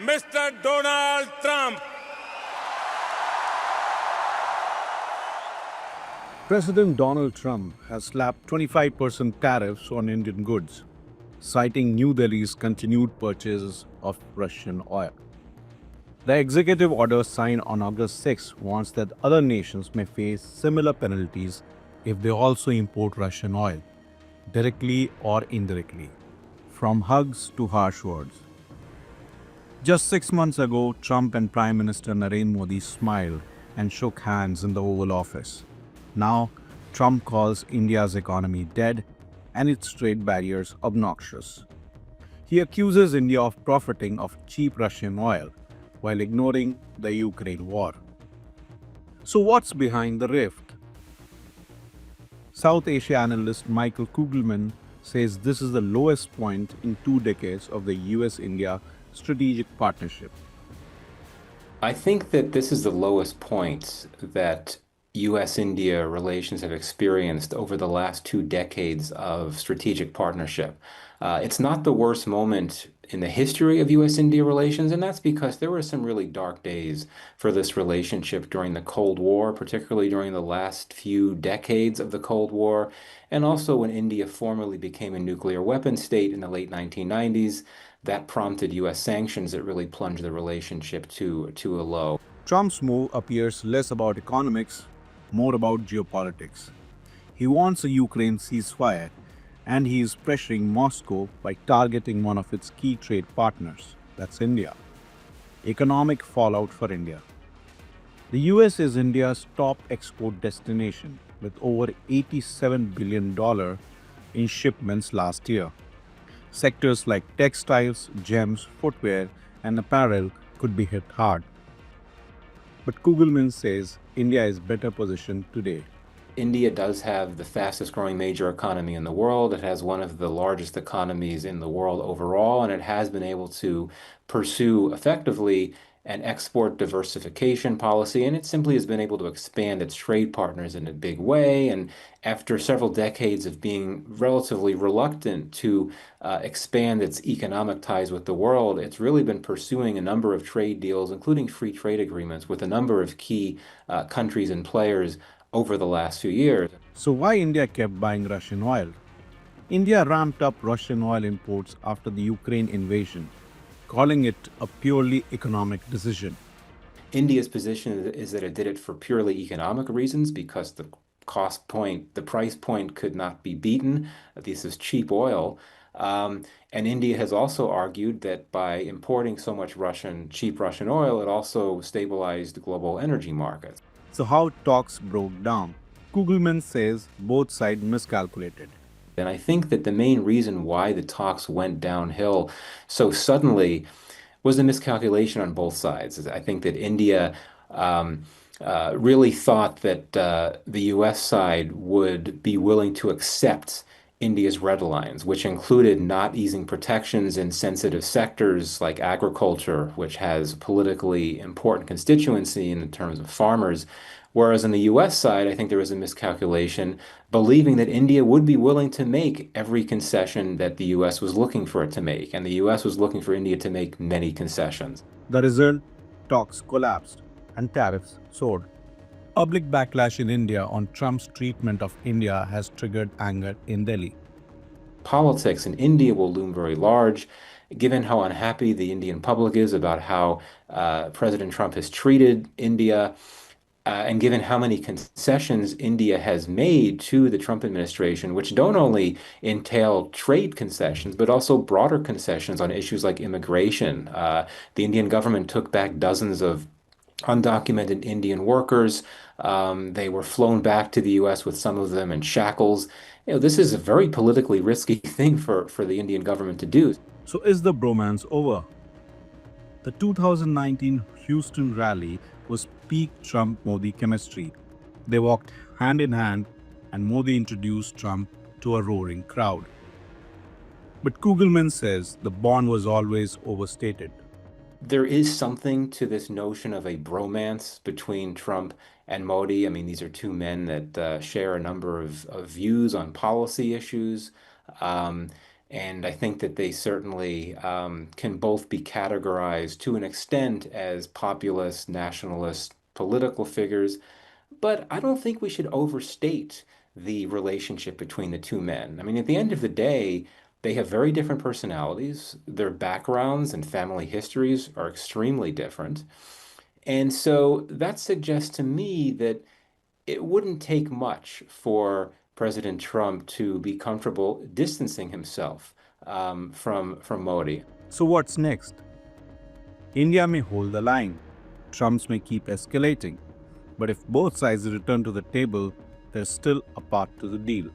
Mr. Donald Trump. President Donald Trump has slapped 25% tariffs on Indian goods, citing New Delhi's continued purchases of Russian oil. The executive order signed on August 6 warns that other nations may face similar penalties if they also import Russian oil, directly or indirectly, from hugs to harsh words. Just 6 months ago, Trump and Prime Minister Narendra Modi smiled and shook hands in the Oval Office. Now, Trump calls India's economy dead and its trade barriers obnoxious. He accuses India of profiting off cheap Russian oil while ignoring the Ukraine war. So, what's behind the rift? South Asia analyst Michael Kugelman says this is the lowest point in 2 decades of the US India strategic partnership. I think that this is the lowest point that US-India relations have experienced over the last 2 decades of strategic partnership. It's not the worst moment in the history of US-India relations, and that's because there were some really dark days for this relationship during the Cold War, particularly during the last few decades of the Cold War, and also when India formally became a nuclear weapon state in the late 1990s. That prompted US sanctions that really plunged the relationship to a low. Trump's move appears less about economics, more about geopolitics. He wants a Ukraine ceasefire, and he is pressuring Moscow by targeting one of its key trade partners, that's India. Economic fallout for India. The US is India's top export destination with over $87 billion in shipments last year. Sectors like textiles, gems, footwear, and apparel could be hit hard. But Kugelman says India is better positioned today. India does have the fastest growing major economy in the world. It has one of the largest economies in the world overall, and it has been able to pursue effectively an export diversification policy, and it simply has been able to expand its trade partners in a big way. And after several decades of being relatively reluctant to expand its economic ties with the world, it's really been pursuing a number of trade deals, including free trade agreements with a number of key countries and players over the last few years. So, why India kept buying Russian oil? India ramped up Russian oil imports after the Ukraine invasion, calling it a purely economic decision. India's position is that it did it for purely economic reasons because the price point could not be beaten. This is cheap oil. And India has also argued that by importing so much cheap Russian oil, it also stabilized global energy markets. So, how talks broke down? Kugelman says both sides miscalculated. And I think that the main reason why the talks went downhill so suddenly was the miscalculation on both sides. I think that India really thought that the US side would be willing to accept India's red lines, which included not easing protections in sensitive sectors like agriculture, which has politically important constituency in terms of farmers. Whereas on the US side, I think there was a miscalculation, believing that India would be willing to make every concession that the US was looking for it to make. And the US was looking for India to make many concessions. The result, talks collapsed and tariffs soared. Public backlash in India on Trump's treatment of India has triggered anger in Delhi. Politics in India will loom very large, given how unhappy the Indian public is about how President Trump has treated India. And given how many concessions India has made to the Trump administration, which don't only entail trade concessions, but also broader concessions on issues like immigration. The Indian government took back dozens of undocumented Indian workers. They were flown back to the US with some of them in shackles. This is a very politically risky thing for the Indian government to do. So, is the bromance over? The 2019 Houston rally was peak Trump-Modi chemistry. They walked hand in hand, and Modi introduced Trump to a roaring crowd. But Kugelman says the bond was always overstated. There is something to this notion of a bromance between Trump and Modi. I mean, these are two men that share a number of views on policy issues. And I think that they certainly can both be categorized to an extent as populist, nationalist, political figures, but I don't think we should overstate the relationship between the two men. I mean, at the end of the day, they have very different personalities. Their backgrounds and family histories are extremely different. And so that suggests to me that it wouldn't take much for President Trump to be comfortable distancing himself from Modi. So, what's next? India may hold the line, Trumps may keep escalating, but if both sides return to the table, there's still a path to the deal.